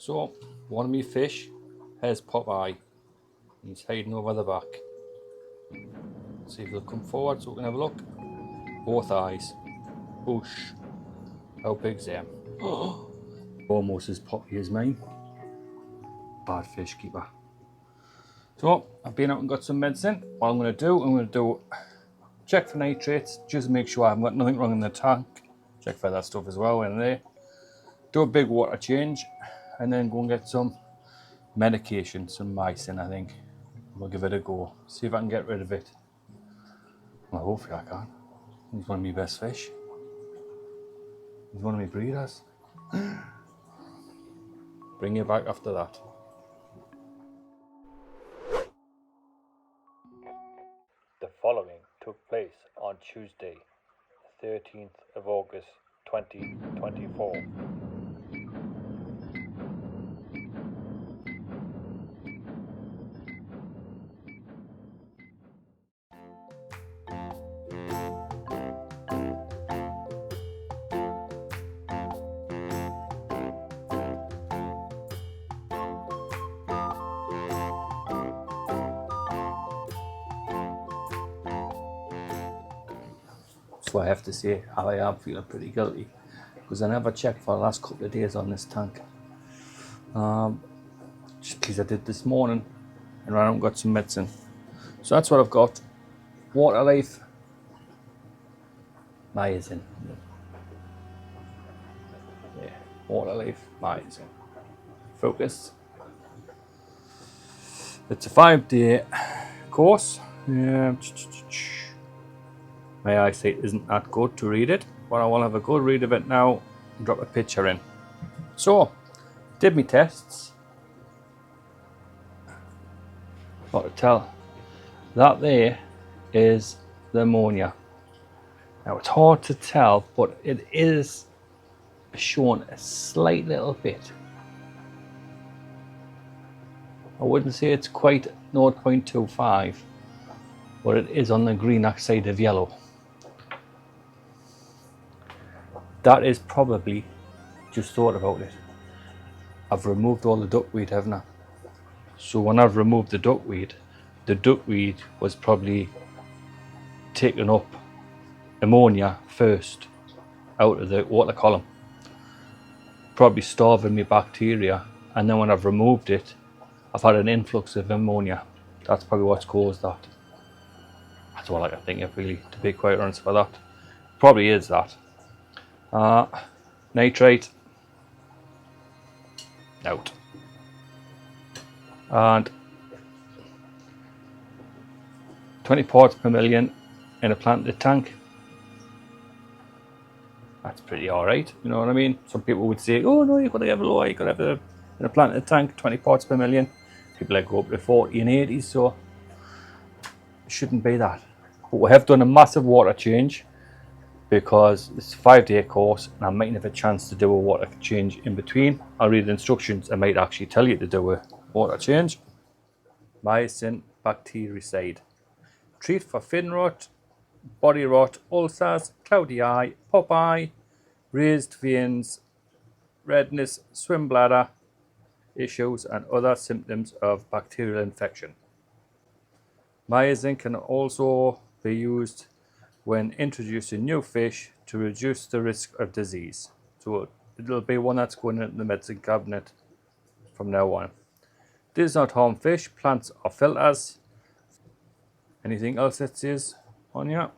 So, one of my fish has Popeye. He's hiding over the back. See if he'll come forward so we can have a look. Both eyes. Whoosh. How big's them? Almost as poppy as mine. Bad fish keeper. So, I've been out and got some medicine. What I'm going to do check for nitrates, just make sure I haven't got nothing wrong in the tank. Check for that stuff as well in there. Do a big water change, and then go and get some medication, some mycin, I think. We'll give it a go. See if I can get rid of it. Well, hopefully I can. He's one of my best fish. He's one of my breeders. Bring you back after that. The following took place on Tuesday, 13th of August 2024. So I have to say, I am feeling pretty guilty because I never checked for the last couple of days on this tank. Just because I did this morning and ran out and got some medicine. So that's what I've got. Water life, mycin. Yeah, water life, mycin. Focus. It's a 5-day course. Yeah. My eyesight isn't that good to read it, but I will have a good read of it now and drop a picture in. So, did me tests. What to tell? That there is the ammonia. Now it's hard to tell, but it is shown a slight little bit. I wouldn't say it's quite 0.25, but it is on the green side of yellow. That is probably, just thought about it, I've removed all the duckweed, haven't I? So when I've removed the duckweed was probably taking up ammonia first out of the water column, probably starving me bacteria, and then when I've removed it, I've had an influx of ammonia. That's probably what's caused that. That's all I can think of, really, to be quite honest for that. Probably is that. Nitrate out, and 20 parts per million in a planted tank. That's pretty alright, you know what I mean? Some people would say, oh no, you've got to have a lower, you've got to have a, in a planted tank, 20 parts per million. People like go up to 40 and 80, so it shouldn't be that. But we have done a massive water change because it's a 5-day course and I might have a chance to do a water change in between. I'll read the instructions, I might actually tell you to do a water change. Mycin bactericide. Treat for fin rot, body rot, ulcers, cloudy eye, Popeye, raised veins, redness, swim bladder issues and other symptoms of bacterial infection. Mycin can also be used when introducing new fish to reduce the risk of disease. So it'll be one that's going in the medicine cabinet from now on. Does not harm fish, plants or filters. Anything else it says on here?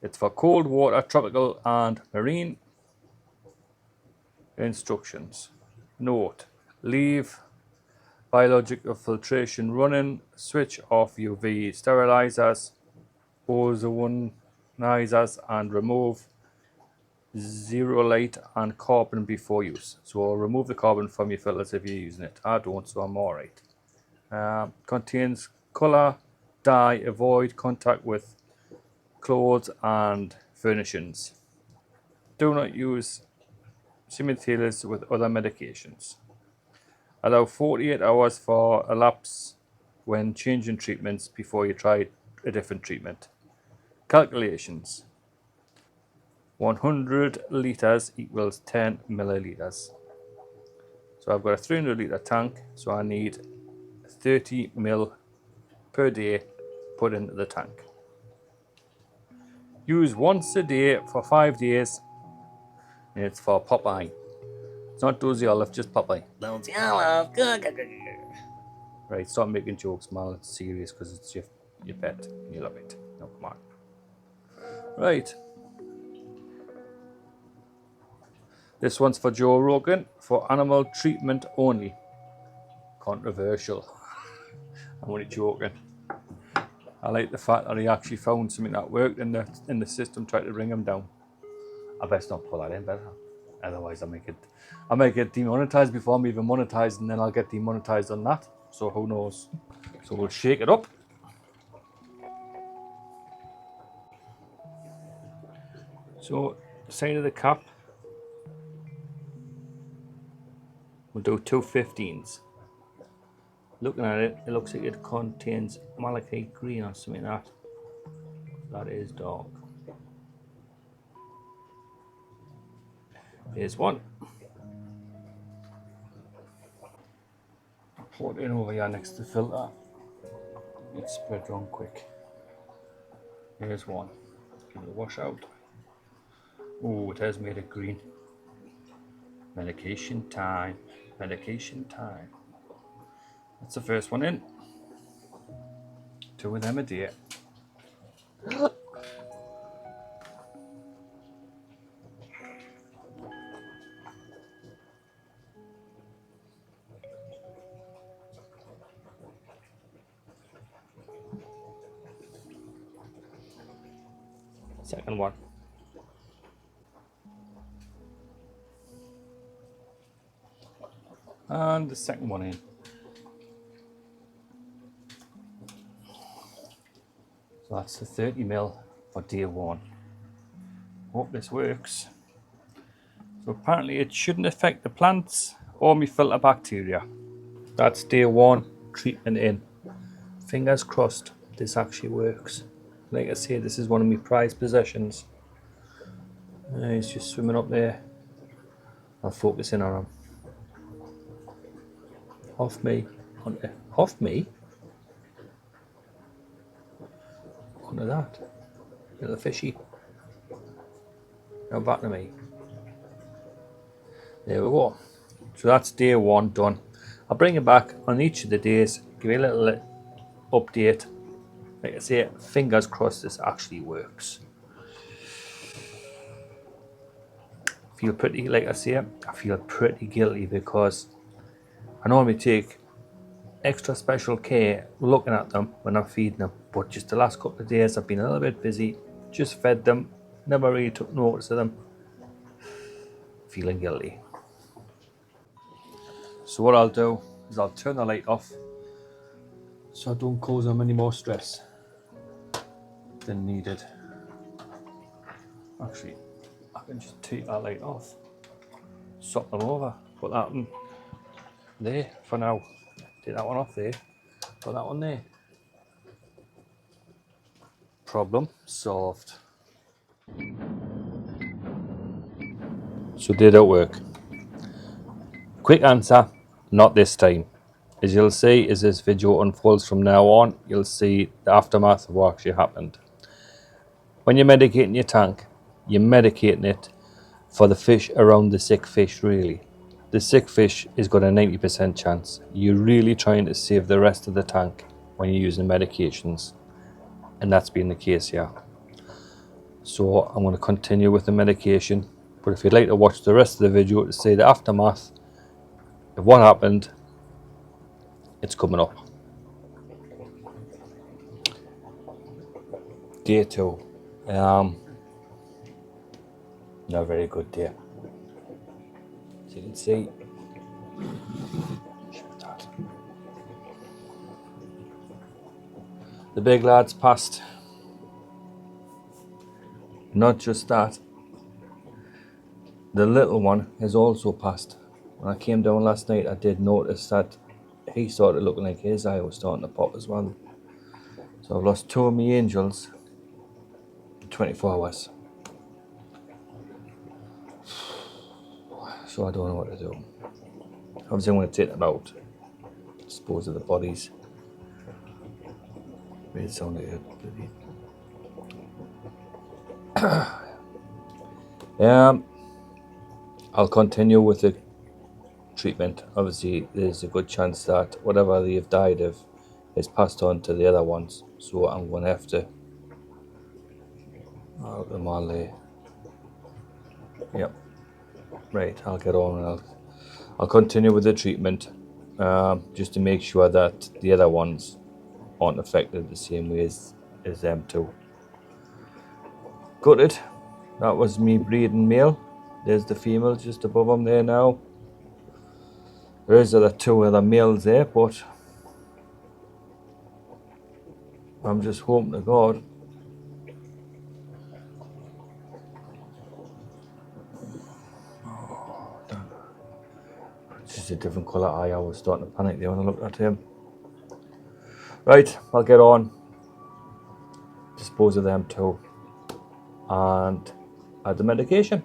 It's for cold water, tropical and marine. Instructions. Note, leave biological filtration running, switch off UV sterilizers, ozonizers and remove zero light and carbon before use. So remove the carbon from your filters if you're using it. I don't, so I'm alright. Contains color, dye, avoid contact with clothes and furnishings. Do not use simultaneously with other medications. Allow 48 hours for a lapse when changing treatments before you try a different treatment. Calculations. 100 litres equals 10 milliliters. So I've got a 300 litre tank, so I need 30 mil per day put into the tank. Use once a day for 5 days, and it's for Popeye. It's not Dozy Olive, just Popeye. Dozy Olive. Right, stop making jokes, Mal. It's serious because it's your pet. You love it. No, come on. Right. This one's for Joe Rogan, for animal treatment only. Controversial. I'm only joking. I like the fact that he actually found something that worked in the system, tried to bring him down. I best not pull that in, better. Otherwise I might get demonetized before I'm even monetized, and then I'll get demonetized on that. So who knows? So we'll shake it up. So side of the cap, we'll do 2 15s. Looking at it, it looks like it contains malachite green or something like that. That is dark. Here's one. Pour it in over here next to the filter. It's spread around quick. Here's one. Give it a wash out. Oh, it has made it green. Medication time. Medication time. That's the first one in. 2 of them a day. Second one. And the second one in. So that's the 30 mil for day 1. Hope this works. So apparently it shouldn't affect the plants or my filter bacteria. That's day 1 treatment in. Fingers crossed this actually works. Like I say, this is one of my prized possessions. He's just swimming up there. I'll focus in on him. Off me. Off me? Onto that. Little fishy. Now back to me. There we go. So that's day 1 done. I'll bring it back on each of the days, give you a little update. Like I say, fingers crossed this actually works. Feel pretty, like I say, I feel pretty guilty because I normally take extra special care looking at them when I'm feeding them, but just the last couple of days I've been a little bit busy, just fed them, never really took notice of them. Feeling guilty. So what I'll do is I'll turn the light off so I don't cause them any more stress than needed. Actually, I can just take that light off, swap them over, put that one there for now. Take that one off there, put that one there. Problem solved. So did it work? Quick answer, not this time. As you'll see as this video unfolds from now on, you'll see the aftermath of what actually happened. When you're medicating your tank, you're medicating it for the fish around the sick fish really. The sick fish has got a 90% chance. You're really trying to save the rest of the tank when you're using medications. And that's been the case here. So I'm going to continue with the medication. But if you'd like to watch the rest of the video to see the aftermath of what happened, it's coming up. Day 2. Not a very good day. As you can see, the big lads passed. Not just that, the little one has also passed. When I came down last night, I did notice that he started looking like his eye was starting to pop as well. So I've lost 2 of my angels in 24 hours. So I don't know what to do. Obviously I'm going to take them out, dispose of the bodies. Made it sound like a bloody... I'll continue with the treatment. Obviously there's a good chance that whatever they've died of is passed on to the other ones, so I'm going to have to out them all there. Yep. Right, I'll get on and I'll continue with the treatment, just to make sure that the other ones aren't affected the same way as them too. Got it. That was me breeding male. There's the female just above them there now. There is two other males there, but I'm just hoping to God it's just a different colour eye. I was starting to panic there when I looked at him. Right, I'll get on, dispose of them too, and add the medication.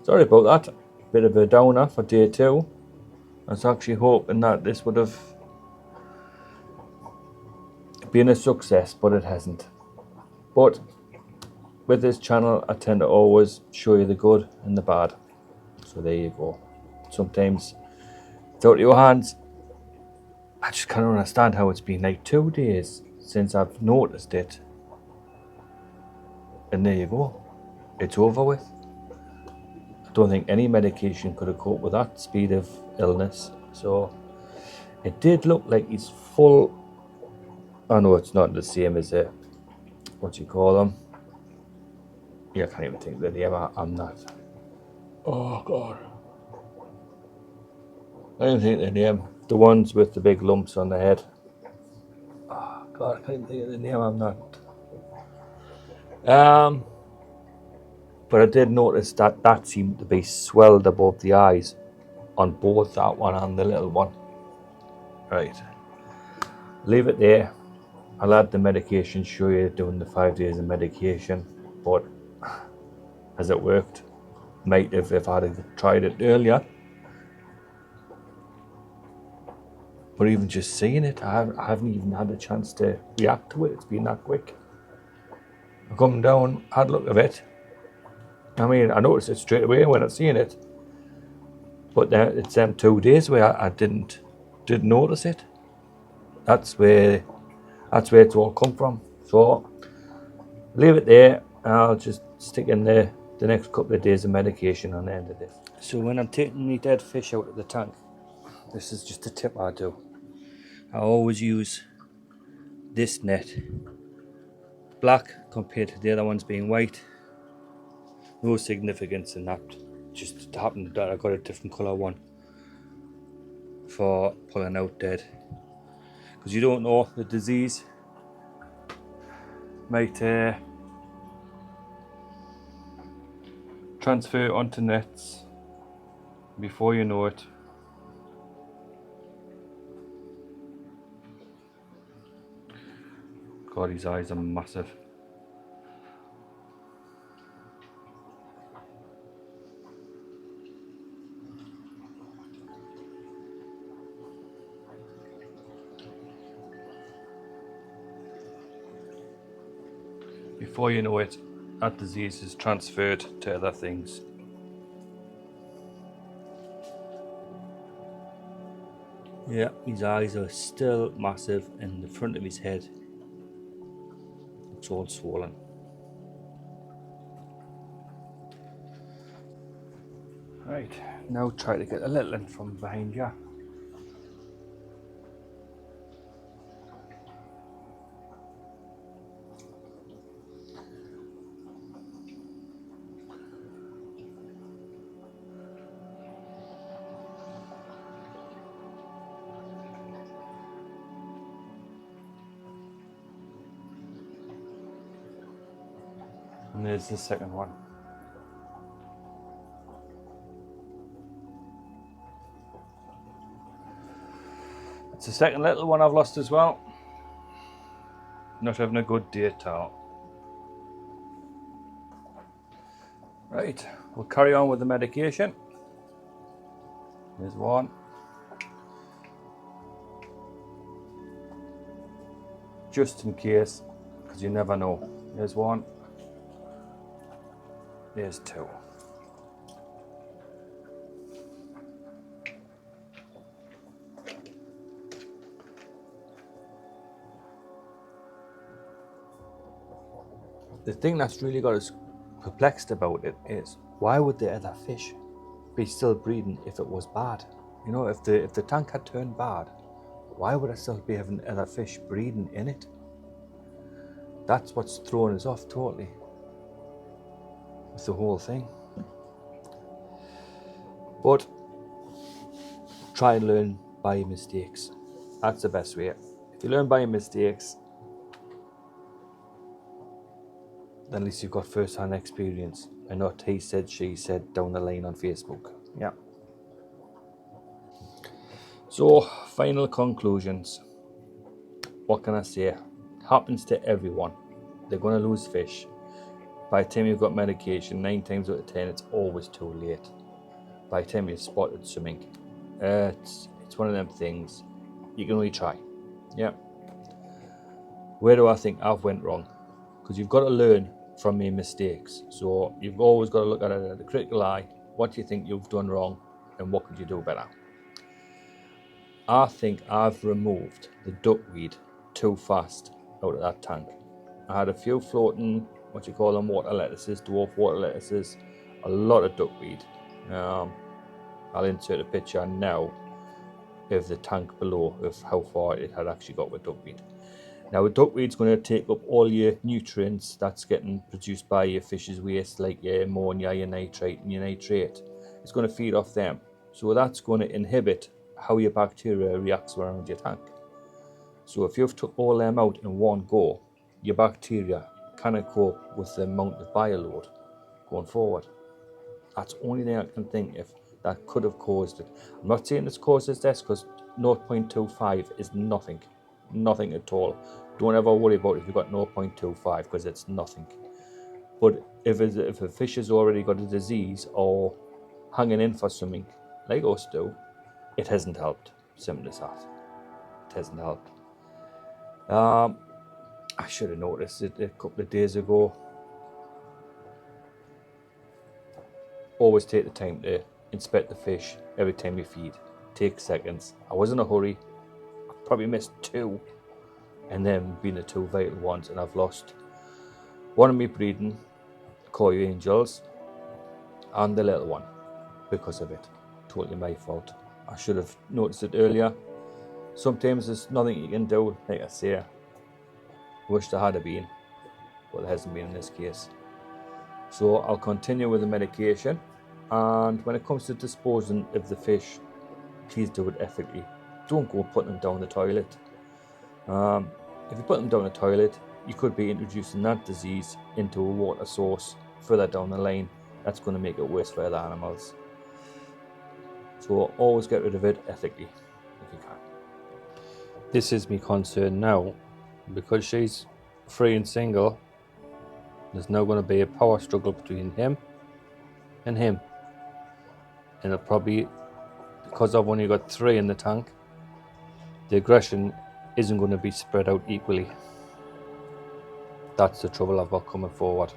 Sorry about that, bit of a downer for day 2. I was actually hoping that this would have been a success, but it hasn't. But with this channel I tend to always show you the good and the bad, so there you go. Sometimes it's out of your hands. I just can't understand how it's been like 2 days since I've noticed it, and there you go, it's over with. I don't think any medication could have coped with that speed of illness. So it did look like he's full. I know it's not the same as a, what you call them? Yeah, I can't even think of the name. I'm not. Oh God. I don't think the name. The ones with the big lumps on the head. Oh God, I can't even think of the name. I'm not. But I did notice that seemed to be swelled above the eyes on both that one and the little one. Right. Leave it there. I'll add the medication, show you doing the 5 days of medication. But has it worked? Might have if I'd have tried it earlier. But even just seeing it, I haven't even had a chance to react to it. It's been that quick. I come down, had a look at it. I mean, I noticed it straight away when I seen it. But then it's them 2 days where I didn't notice it. That's where it's all come from. So leave it there. I'll just stick in the next couple of days of medication on the end of this. So when I'm taking my dead fish out of the tank, this is just a tip I do. I always use this net, black compared to the other ones being white. No significance in that, just happened that I got a different colour one for pulling out dead, because you don't know, the disease might transfer onto nets before you know it. God, his eyes are massive. Before you know it, that disease is transferred to other things. Yeah, his eyes are still massive and the front of his head looks all swollen. Right, now try to get a little in from behind you. And there's the second one. It's the second little one I've lost as well. Not having a good day at all. Right, we'll carry on with the medication. There's one. just in case, because you never know. There's one, there's two. The thing that's really got us perplexed about it is, why would the other fish be still breeding if it was bad? You know, if the tank had turned bad, why would I still be having other fish breeding in it? That's what's thrown us off totally with the whole thing. But try and learn by your mistakes. That's the best way. If you learn by your mistakes, then at least you've got first-hand experience and not he said, she said down the line on Facebook. Yeah. So, final conclusions. What can I say? Happens to everyone. They're going to lose fish. By the time you've got medication, 9 times out of 10, it's always too late. By the time you've spotted swimming, it's one of them things. You can only try. Yeah. Where do I think I've went wrong? Because you've got to learn from your mistakes. So you've always got to look at it at a critical eye. What do you think you've done wrong, and what could you do better? I think I've removed the duckweed too fast out of that tank. I had a few floating, water lettuces, dwarf water lettuces, a lot of duckweed. I'll insert a picture now of the tank below of how far it had actually got with duckweed. Now, the duckweed's going to take up all your nutrients that's getting produced by your fish's waste, like your ammonia, your nitrite, and your nitrate. It's going to feed off them. So that's going to inhibit how your bacteria reacts around your tank. So if you've took all them out in one go, your bacteria cannot cope with the amount of bioload going forward. That's the only thing I can think of that could have caused it. I'm not saying it's caused its death, because 0.25 is nothing. Nothing at all. Don't ever worry about if you've got 0.25, because it's nothing. But if a fish has already got a disease or hanging in for something like us do, it hasn't helped. Simple as that. It hasn't helped. I should have noticed it a couple of days ago. Always take the time to inspect the fish every time you feed. Take seconds. I was in a hurry. I probably missed 2, and then been the 2 vital ones, and I've lost one of me breeding koi angels and the little one because of it. Totally my fault. I should have noticed it earlier. Sometimes there's nothing you can do. Like I say, wish there had been, but there hasn't been in this case. So I'll continue with the medication, and when it comes to disposing of the fish, please do it ethically. Don't go putting them down the toilet. If you put them down the toilet, you could be introducing that disease into a water source further down the line. That's going to make it worse for other animals. So always get rid of it ethically if you can. This is my concern now, because she's free and single. There's now going to be a power struggle between him and him, and it'll probably, because I've only got 3 in the tank, the aggression isn't going to be spread out equally. That's the trouble I've got coming forward.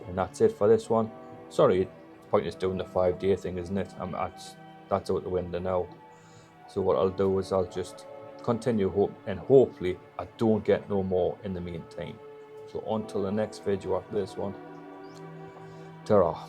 And that's it for this one. Sorry, it's pointless doing the 5-day thing, isn't it? That's out the window now. So what I'll do is I'll just continue and hopefully I don't get no more in the meantime. So until the next video after this one, ta-ra.